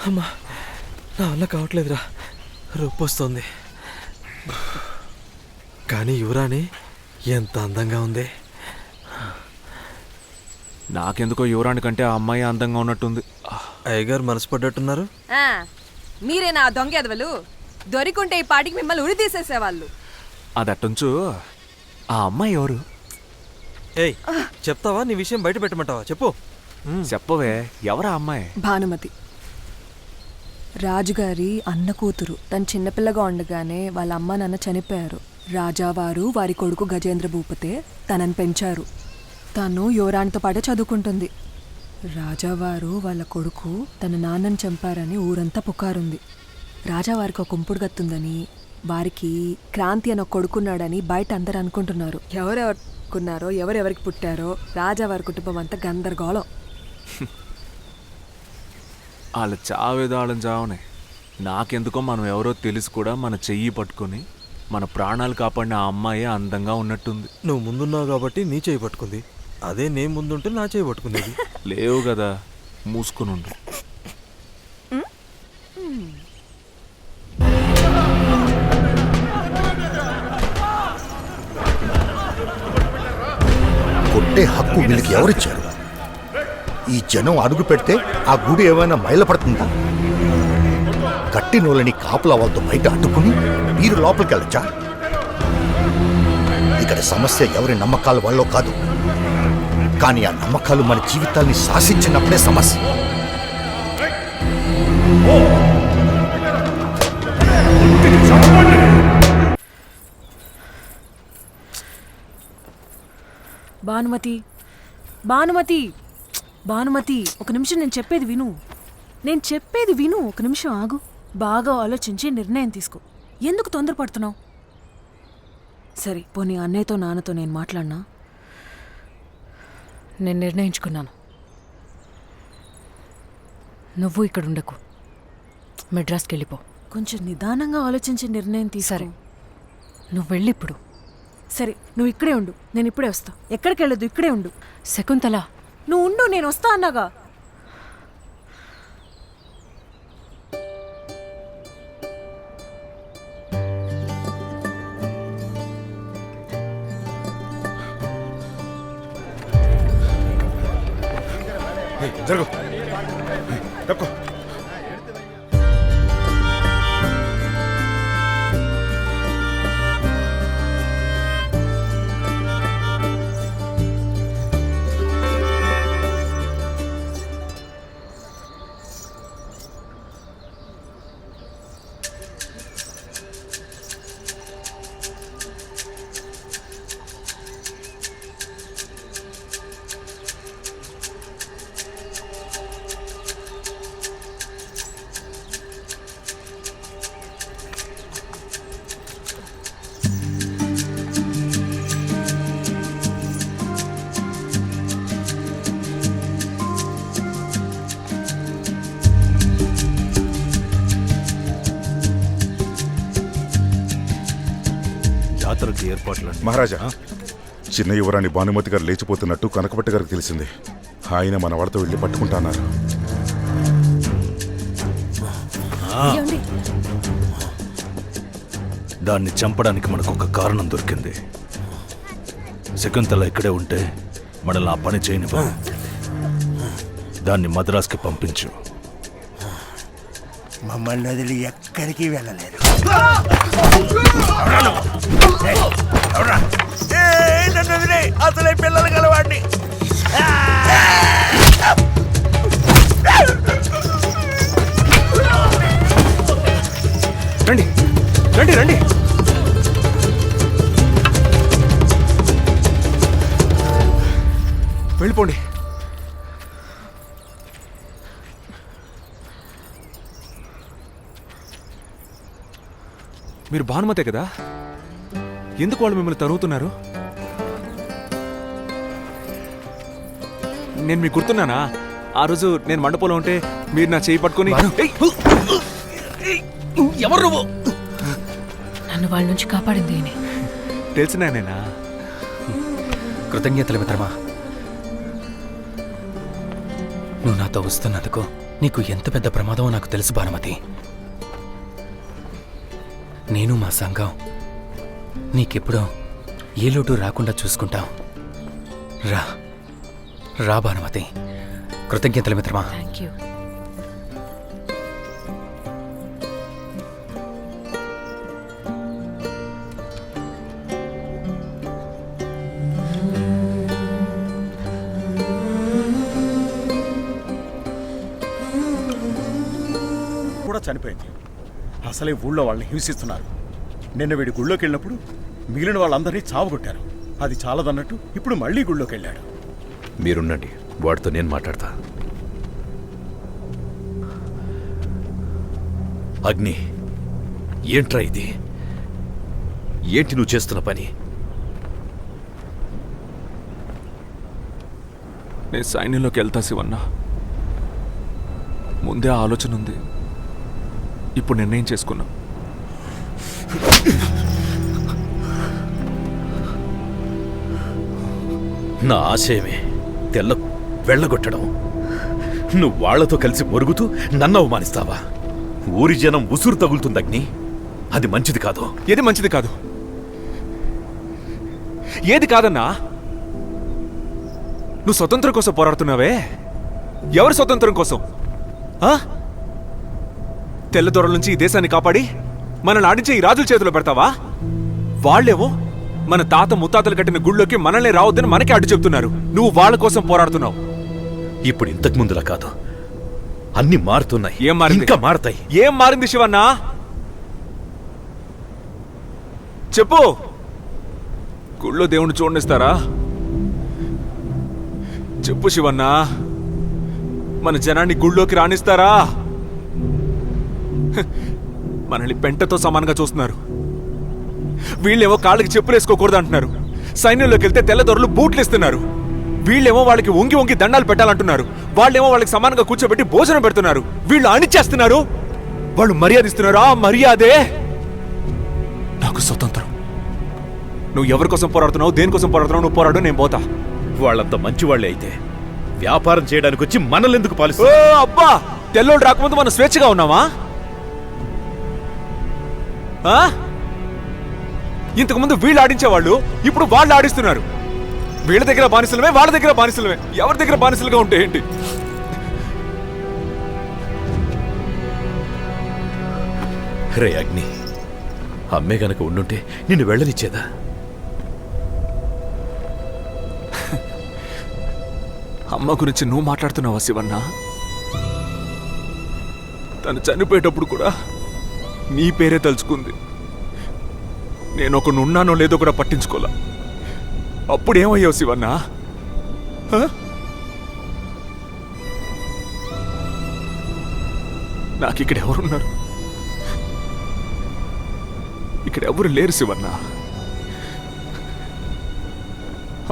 అమ్మా, నా వల్ల కావట్లేదురా, రొప్పి వస్తుంది. కానీ యువరాణి ఎంత అందంగా ఉంది. నాకెందుకో యువరాణి కంటే ఆ అమ్మాయి అందంగా ఉన్నట్టుంది. అయ్యగారు మనసు పడ్డట్టున్నారు. మీరే నా దొంగ ఎదవలు. దొరికుంటే ఈ పాటికి మిమ్మల్ని ఉరి తీసేసేవాళ్ళు. అదట్టుంచు, ఆ అమ్మాయి ఎవరు? ఏయ్, చెప్తావా? నీ విషయం బయట పెట్టమంటావా? చెప్పు. చెప్పవే, ఎవరా అమ్మాయి? భానుమతి, రాజుగారి అన్న కూతురు. తను చిన్నపిల్లగా ఉండగానే వాళ్ళ అమ్మ నాన్న చనిపోయారు. రాజావారు వారి కొడుకు గజేంద్ర భూపతే తనని పెంచారు. తను యువరాణితో పాటే చదువుకుంటుంది. రాజావారు వాళ్ళ కొడుకు తన నాన్నని చంపారని ఊరంతా పుకారుంది. రాజావారికి ఒక కుంపుడు గత్తుందని, వారికి క్రాంతి అని ఒక కొడుకున్నాడని బయట అందరు అనుకుంటున్నారు. ఎవరెవరుకున్నారో, ఎవరెవరికి పుట్టారో రాజావారి కుటుంబం అంతా గందరగోళం. వాళ్ళ చావేదో వాళ్ళని చావనే. నాకెందుకో మనం ఎవరో తెలిసి కూడా మన చెయ్యి పట్టుకొని మన ప్రాణాలు కాపాడిన ఆ అమ్మాయి అందంగా ఉన్నట్టుంది. నువ్వు ముందున్నావు కాబట్టి నీ చేయి పట్టుకుంది. అదే నేను ముందుంటే నా చేయి పట్టుకుంది. లేవు కదా, మూసుకుని ఉండు. కొట్టే హక్కు వీళ్ళకి ఎవరిచ్చారు? ఈ జనం అడుగు పెడితే ఆ గుడి ఏమైనా మైలపడుతుందా? గట్టి నూలని కాపుల వాళ్ళతో బయట అడ్డుకుని మీరు లోపలికి వెళ్ళచ్చా? ఇక్కడ సమస్య ఎవరి నమ్మకాల వల్ల కాదు, కానీ ఆ నమ్మకాలు మన జీవితాల్ని శాసించినప్పుడే సమస్య. భానుమతి, భానుమతి, భానుమతి, ఒక నిమిషం నేను చెప్పేది విను. ఒక నిమిషం ఆగు. బాగా ఆలోచించి నిర్ణయం తీసుకో. ఎందుకు తొందరపడుతున్నావు? సరే, పోనీ అన్నయ్యతో నాన్నతో నేను మాట్లాడినా? నేను నిర్ణయించుకున్నాను. నువ్వు ఇక్కడ ఉండకు, మెడ్రాస్కి వెళ్ళిపో. కొంచెం నిదానంగా ఆలోచించి నిర్ణయం తీసరే. నువ్వు వెళ్ళిప్పుడు. సరే, నువ్వు ఇక్కడే ఉండు, నేను ఇప్పుడే వస్తా. ఎక్కడికి వెళ్ళదు, ఇక్కడే ఉండు. శకుంతల, నువ్వు ఉండు, నేను వస్తా అన్నాగా. జరుగు. మహారాజా, చిన్న యువరాణి భానుమతి గారు లేచిపోతున్నట్టు కనకపట్ట గారికి తెలిసింది. ఆయన మన వాళ్ళతో వెళ్ళి పట్టుకుంటున్నారు. దాన్ని చంపడానికి మనకు ఒక కారణం దొరికింది. శకుంతల ఇక్కడే ఉంటే మనల్ని ఆ పని చేయనివ్వ. దాన్ని మద్రాస్కి పంపించు. మమ్మల్ని వదిలి ఎక్కడికి వెళ్ళలేదు. అసలే పిల్లలు గలవాడిని. రండి రండి రండి. వెళ్ళిపోండి. మీరు భానుమతే కదా? ఎందుకు వాళ్ళు మిమ్మల్ని తరుగుతున్నారు? నేను మీకు గుర్తున్నానా? ఆ రోజు నేను మండపంలో ఉంటే మీరు నా చేయి పట్టుకొని ఎవరు నువ్వు? నన్ను వాళ్ళ నుంచి కాపాడింది తెలిసినానేనా? కృతజ్ఞతలు మిత్రమా. నువ్వు నాతో వస్తున్నందుకు నీకు ఎంత పెద్ద ప్రమాదమో నాకు తెలుసు భానుమతి. నేను మా సంఘం నీకెప్పుడో ఏ లోటు రాకుండా చూసుకుంటాం. రా రా భానుమతి. కృతజ్ఞతలు మిత్రమా. Thank you. కూడా చనిపోయింది. అసలే ఊళ్ళో వాళ్ళని హింసిస్తున్నారు. నిన్న వీడి గుళ్ళోకి వెళ్ళినప్పుడు మిగిలిన వాళ్ళందరినీ చావగొట్టారు. అది చాలదన్నట్టు ఇప్పుడు మళ్ళీ గుళ్ళోకి వెళ్ళాడు. మీరుండండి, వాడితో నేను మాట్లాడతా. అగ్ని, ఏంట్రా ఇది? ఏంటి నువ్వు చేస్తున్న పని? నేను సైన్యంలోకి వెళ్తా శివన్న. ముందే ఆలోచన ఉంది, ఇప్పుడు నిర్ణయం చేసుకున్నా. నా ఆశయమే తెల్ల వెళ్ళగొట్టడం. నువ్వు వాళ్లతో కలిసి మొరుగుతూ నన్ను అవమానిస్తావా? ఊరి జనం ఉసురు తగులుతుంది అగ్ని. అది మంచిది కాదు. ఏది మంచిది కాదు? ఏది కాదన్నా? నువ్వు స్వతంత్రం కోసం పోరాడుతున్నావే, ఎవరి స్వతంత్రం కోసం? తెల్లదొరల నుంచి ఈ దేశాన్ని కాపాడి మనల్ని ఆడించే ఈ రాజుల చేతిలో పెడతావా? వాళ్ళేమో మన తాత ముత్తాతలు కట్టిన గుళ్ళోకి మనల్ని రావద్దని మనకే అడ్డు చెప్తున్నారు. నువ్వు వాళ్ళ కోసం పోరాడుతున్నావు. ఇప్పుడు ఇంతకు ముందులా కాదు, అన్ని మారుతున్నాయి. ఏం మారింది? ఇంకా మారతాయి. ఏం మారింది శివన్నా? చెప్పు. గుళ్ళో దేవుణ్ణి చూడనిస్తారా? చెప్పు శివన్నా, మన జనాన్ని గుళ్ళోకి రాణిస్తారా? మనల్ని పెంటతో సమానంగా చూస్తున్నారు. వీళ్ళేమో కాళ్ళకి చెప్పులు వేసుకోకూడదు అంటున్నారు. సైన్యంలోకి వెళ్తే తెల్లదొరలు బూట్లు ఇస్తున్నారు. వీళ్ళేమో వాళ్ళకి వంగి వంగి దండాలు పెట్టాలంటున్నారు. వాళ్ళేమో వాళ్ళకి సమానంగా కూర్చోబెట్టి భోజనం పెడుతున్నారు. వీళ్ళు అణిచేస్తున్నారు, వాళ్ళు మర్యాద ఇస్తున్నారు. ఆ మర్యాదే నాకు స్వతంత్రం. నువ్వు ఎవరి కోసం పోరాడుతున్నావు, దేనికోసం పోరాడుతున్నావు? నువ్వు పోరాడు, నేను పోతా. వాళ్ళంత మంచివాళ్లే అయితే వ్యాపారం చేయడానికి వచ్చి మనల్ని ఎందుకు ఓ పాలిస్తారు? అబ్బా, తెల్లోడు రాకముందు మనం స్వేచ్ఛగా ఉన్నామా? ఇంతకుముందు వీళ్ళు ఆడించేవాళ్ళు, ఇప్పుడు వాళ్ళు ఆడిస్తున్నారు. వీళ్ళ దగ్గర బానిసలమే, వాళ్ళ దగ్గర బానిసలమే. ఎవరి దగ్గర బానిసలుగా ఉంటే ఏంటి? రే అగ్ని, అమ్మే గనక ఉండుంటే నిన్ను వెళ్ళనిచ్చేదా? అమ్మ గురించి నువ్వు మాట్లాడుతున్నావా శివన్న? తను చనిపోయేటప్పుడు కూడా నీ పేరే తలుచుకుంది. నేను ఒకనున్నానో లేదో కూడా పట్టించుకోలే. అప్పుడేమయ్యావు శివన్న? నాకు ఇక్కడ ఎవరున్నారు? ఇక్కడ ఎవరు లేరు శివన్న.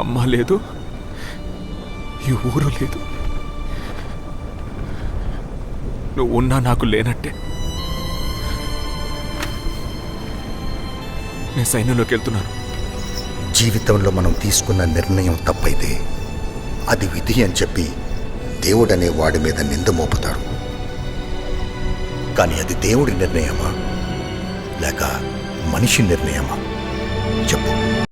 అమ్మ లేదు, ఈ ఊరు లేదు. నువ్వు ఉన్నా నాకు లేనట్టే. నేను సైన్యంలోకి వెళ్తున్నాను. జీవితంలో మనం తీసుకున్న నిర్ణయం తప్పైతే అది విధి అని చెప్పి దేవుడనే వాడి మీద నింద మోపుతారు. కానీ అది దేవుడి నిర్ణయమా లేక మనిషి నిర్ణయమా? చెప్పు.